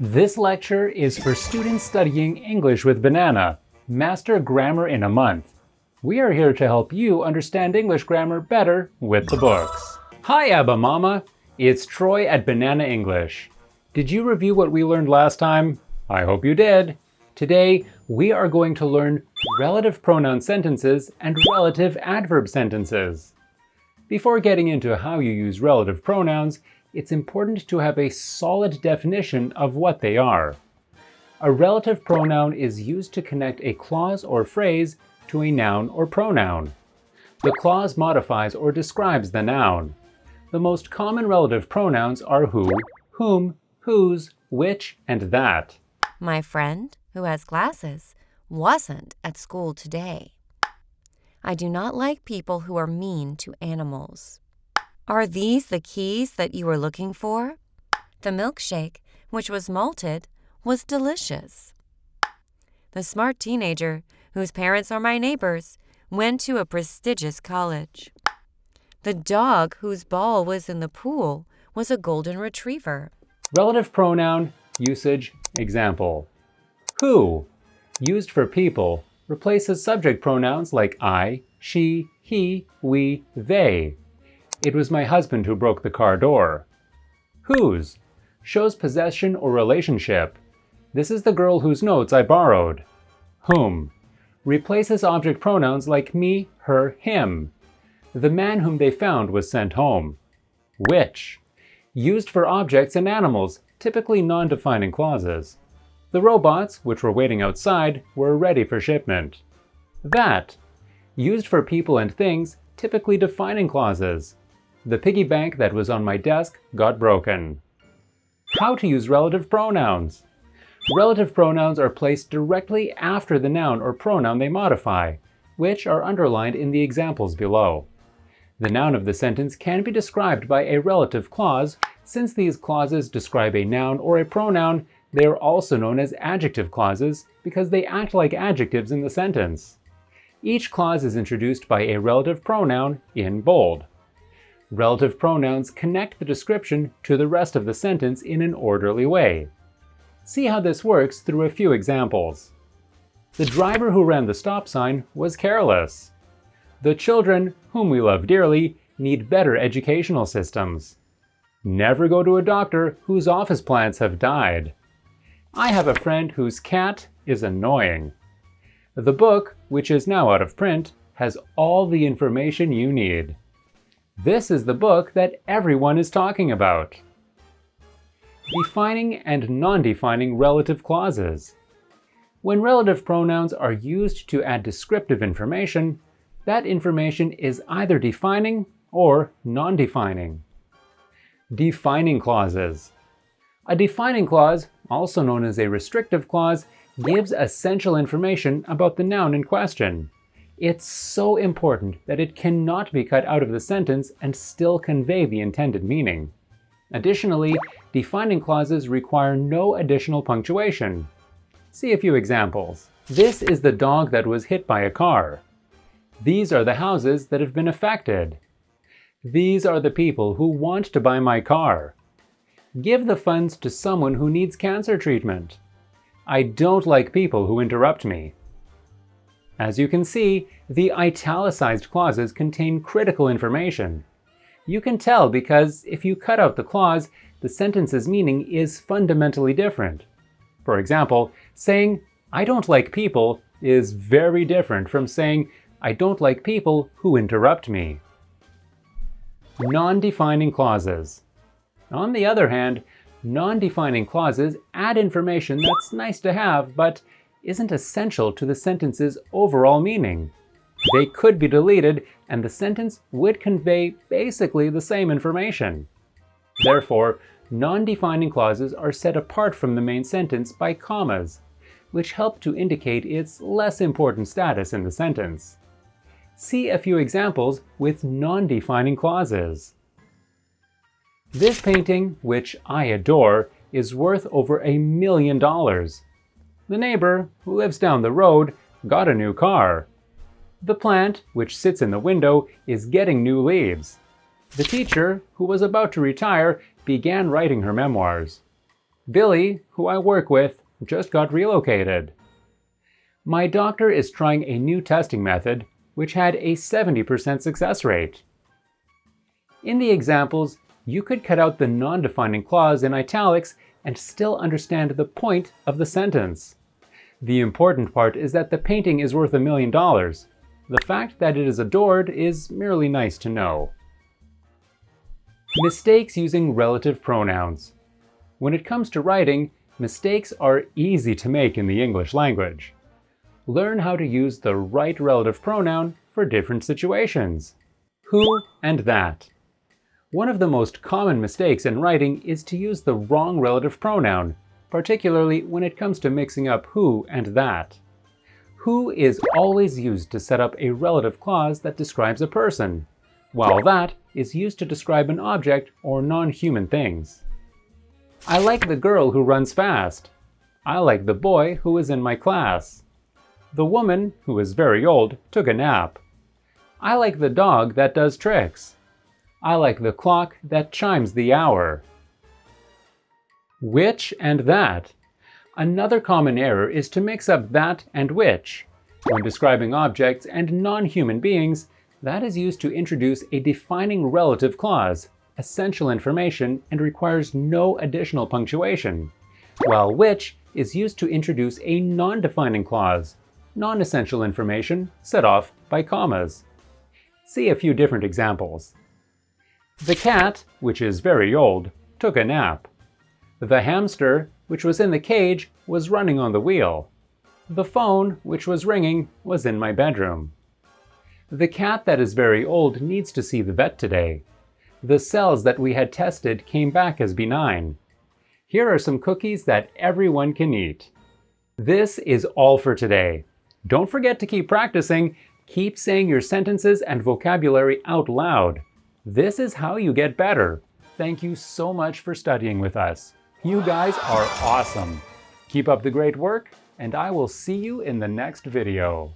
This lecture is for students studying English with Banana. Master grammar in a month. We are here to help you understand English grammar better with the books. Hi, Abba Mama. It's Troy at Banana English. Did you review what we learned last time? I hope you did. Today, we are going to learn relative pronoun sentences and relative adverb sentences. Before getting into how you use relative pronouns, it's important to have a solid definition of what they are. A relative pronoun is used to connect a clause or phrase to a noun or pronoun. The clause modifies or describes the noun. The most common relative pronouns are who, whom, whose, which, and that. My friend, who has glasses, wasn't at school today. I do not like people who are mean to animals. Are these the keys that you were looking for? The milkshake, which was malted, was delicious. The smart teenager, whose parents are my neighbors, went to a prestigious college. The dog whose ball was in the pool was a golden retriever. Relative pronoun, usage, example. Who, used for people, replaces subject pronouns like I, she, he, we, they. It was my husband who broke the car door. Whose shows possession or relationship. This is the girl whose notes I borrowed. Whom replaces object pronouns like me, her, him. The man whom they found was sent home. Which, used for objects and animals, typically non-defining clauses. The robots, which were waiting outside, were ready for shipment. That, used for people and things, typically defining clauses. The piggy bank that was on my desk got broken. How to use relative pronouns. Relative pronouns are placed directly after the noun or pronoun they modify, which are underlined in the examples below. The noun of the sentence can be described by a relative clause. Since these clauses describe a noun or a pronoun, they are also known as adjective clauses because they act like adjectives in the sentence. Each clause is introduced by a relative pronoun in bold. Relative pronouns connect the description to the rest of the sentence in an orderly way. See how this works through a few examples. The driver who ran the stop sign was careless. The children, whom we love dearly, need better educational systems. Never go to a doctor whose office plants have died. I have a friend whose cat is annoying. The book, which is now out of print, has all the information you need. This is the book that everyone is talking about. Defining and non-defining relative clauses. When relative pronouns are used to add descriptive information, that information is either defining or non-defining. Defining clauses. A defining clause, also known as a restrictive clause, gives essential information about the noun in question. It's so important that it cannot be cut out of the sentence and still convey the intended meaning. Additionally, defining clauses require no additional punctuation. See a few examples. This is the dog that was hit by a car. These are the houses that have been affected. These are the people who want to buy my car. Give the funds to someone who needs cancer treatment. I don't like people who interrupt me. As you can see, the italicized clauses contain critical information. You can tell because if you cut out the clause, the sentence's meaning is fundamentally different. For example, saying, I don't like people is very different from saying, I don't like people who interrupt me. Non-defining clauses. On the other hand, non-defining clauses add information that's nice to have, but isn't essential to the sentence's overall meaning. They could be deleted, and the sentence would convey basically the same information. Therefore, non-defining clauses are set apart from the main sentence by commas, which help to indicate its less important status in the sentence. See a few examples with non-defining clauses. This painting, which I adore, is worth over $1 million. The neighbor, who lives down the road, got a new car. The plant, which sits in the window, is getting new leaves. The teacher, who was about to retire, began writing her memoirs. Billy, who I work with, just got relocated. My doctor is trying a new testing method, which had a 70% success rate. In the examples, you could cut out the non-defining clause in italics and still understand the point of the sentence. The important part is that the painting is worth $1 million. The fact that it is adored is merely nice to know. Mistakes using relative pronouns. When it comes to writing, mistakes are easy to make in the English language. Learn how to use the right relative pronoun for different situations. Who and that. One of the most common mistakes in writing is to use the wrong relative pronoun, particularly when it comes to mixing up who and that. Who is always used to set up a relative clause that describes a person, while that is used to describe an object or non-human things. I like the girl who runs fast. I like the boy who is in my class. The woman, who is very old, took a nap. I like the dog that does tricks. I like the clock that chimes the hour. Which and that. Another common error is to mix up that and which. When describing objects and non-human beings, that is used to introduce a defining relative clause, essential information, and requires no additional punctuation, while which is used to introduce a non-defining clause, non-essential information set off by commas. See a few different examples. The cat, which is very old, took a nap. The hamster, which was in the cage, was running on the wheel. The phone, which was ringing, was in my bedroom. The cat that is very old needs to see the vet today. The cells that we had tested came back as benign. Here are some cookies that everyone can eat. This is all for today. Don't forget to keep practicing. Keep saying your sentences and vocabulary out loud. This is how you get better. Thank you so much for studying with us. You guys are awesome. Keep up the great work, and I will see you in the next video.